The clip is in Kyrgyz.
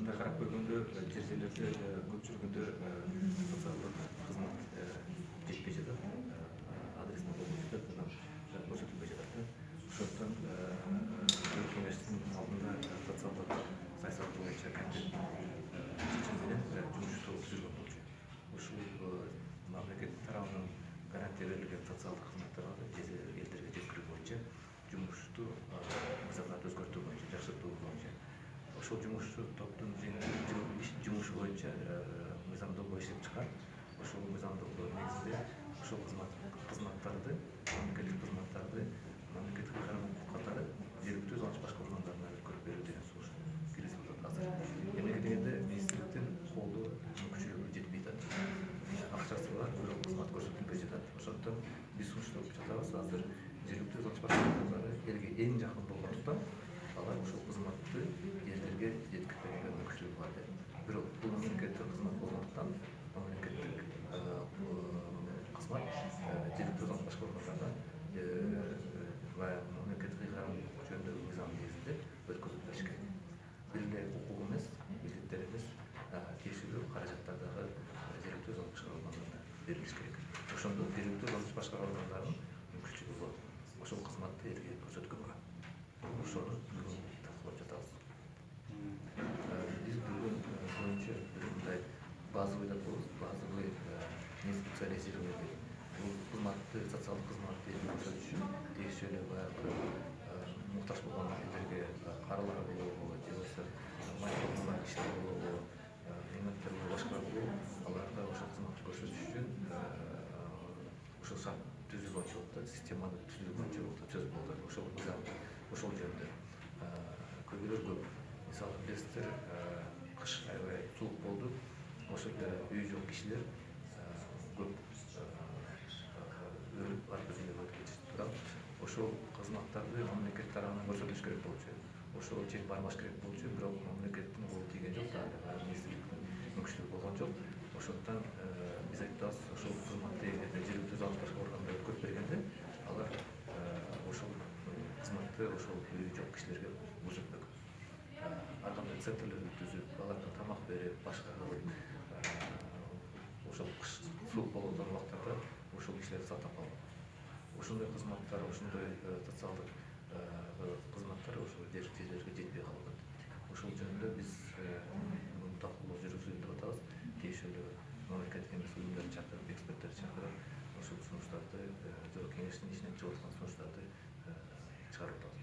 мындай карап көргөндө жер жерлерде көп жүргөндө социалдык кызмат жетпей жатат, адресин болбой жатат, анан көрсөтүлбөй жатат да. Ошондуктан кеңештин алдында социалдык саясат боюнча комитет чечими менен жумушту түзүлгөн болчу. Ушул мамлекет тарабынан гарантия берилген социалдык кызматтарды элдерге жеткирүү боюнча жумушту мыйзамдарды өзгөртүү боюнча, жакшыртуу боюнча ошол жумушчу топтун жумушу боюнча мыйзамдоо иштеп чыккан. Ошол мыйзамдоо негизинде ошол кызматтарды, мамлекеттик кызматтарды мамлекеттик кармак катары жергиликтүү изилдооч башкаруу органдарына өткөрүп берүү деген сунуш киргизилип атат азыр. Эмнеге дегенде министрликтин колдоо мүмкүнчүлүгү жетпей атат. Акчасы бар, бирок кызмат көрсөтүлбөй жатат. Ошондуктан биз сунуштап жатабыз. Азыр жергиликтүү изилдооч башкаруу органдары элге эң жакын болгондуктан алар ошол кызматты элдерге жеткирип берүүгө мүмкүнчүлүгү бар деп. Бирок бул мемлекеттик кызмат болгондуктан мамлекеттик кызмат жергиликтүү изилдооч башкаруу органдарына мамлекеттик ыйгарым жөнүндөгү мыйзам негизинде өткөрүлүп бериш керек. Бир эле укук эмес, милдеттер эмес, тиешелүү каражаттар дагы жергиликтүү изилдооч башкаруу органдарына берилиш керек. Ошондо жергиликтүү изилдооч башкаруу органдарынын мүмкүнчүлүгү болот ошол кызматты элге көрсөткөнгө. Ошону бүгүн талкуулап жатабыз. Биз бүгүн боюнча мындай базовый деп коебуз, базовый институциализированный бул кызматты, социалдык кызматты көрсөтүш үчүн тиешелүү баягы муктаж болгон элдерге карылар болобу, же болбосо майкалган кишилер болобу, мигранттар болобу, башка болобу, аларга ошол кызматты көрсөтүш үчүн ошол шарт түзүү боюнча болуп атат, системаны түзүү боюнча болуп атат, чөзүп болуп атат. Ошол мыйзамды ошол жөнүндө көйгөйлөр көп. Мисалы билесиздер, кыш аябай суук болду. Ошол жерде үй жок кишилер көп өлүп арка жүзүндө кетишип турган. Ошол кызматтарды мамлекет тарабынан көрсөтүлүш керек болчу. Ошого чейин барбаш керек болчу, бирок мамлекеттин колу тийген жок, министрликтин мүмкүнчүлүгү болгон жок. Ошондуктан биз айтып атабыз, ошол кызматты жергиликтүү изилдооч башкаруу органдарына өткөрүп бергенде алар ошол кызматты ошол үй жок кишилерге көрсөтмөк. Ар кандай центрлерди түзүп, аларга тамак берип, башка кылып, ошол кыш суук болгон убактарда ошол кишилерди сактап калган. Ошондой кызматтар, ошондой социалдык кызматтар ошол жерлерге жетпей калып атат. Ошол жөнүндө биз бүгүн талкуулоо жүргүзөлүп деп атабыз. Тиешелүү мамлекеттик эмес уюмдарды чакырып, эксперттерди чакырып, ошол сунуштарды кеңештин ичинен чыгып аткан сунуштарды чыгарып атабыз.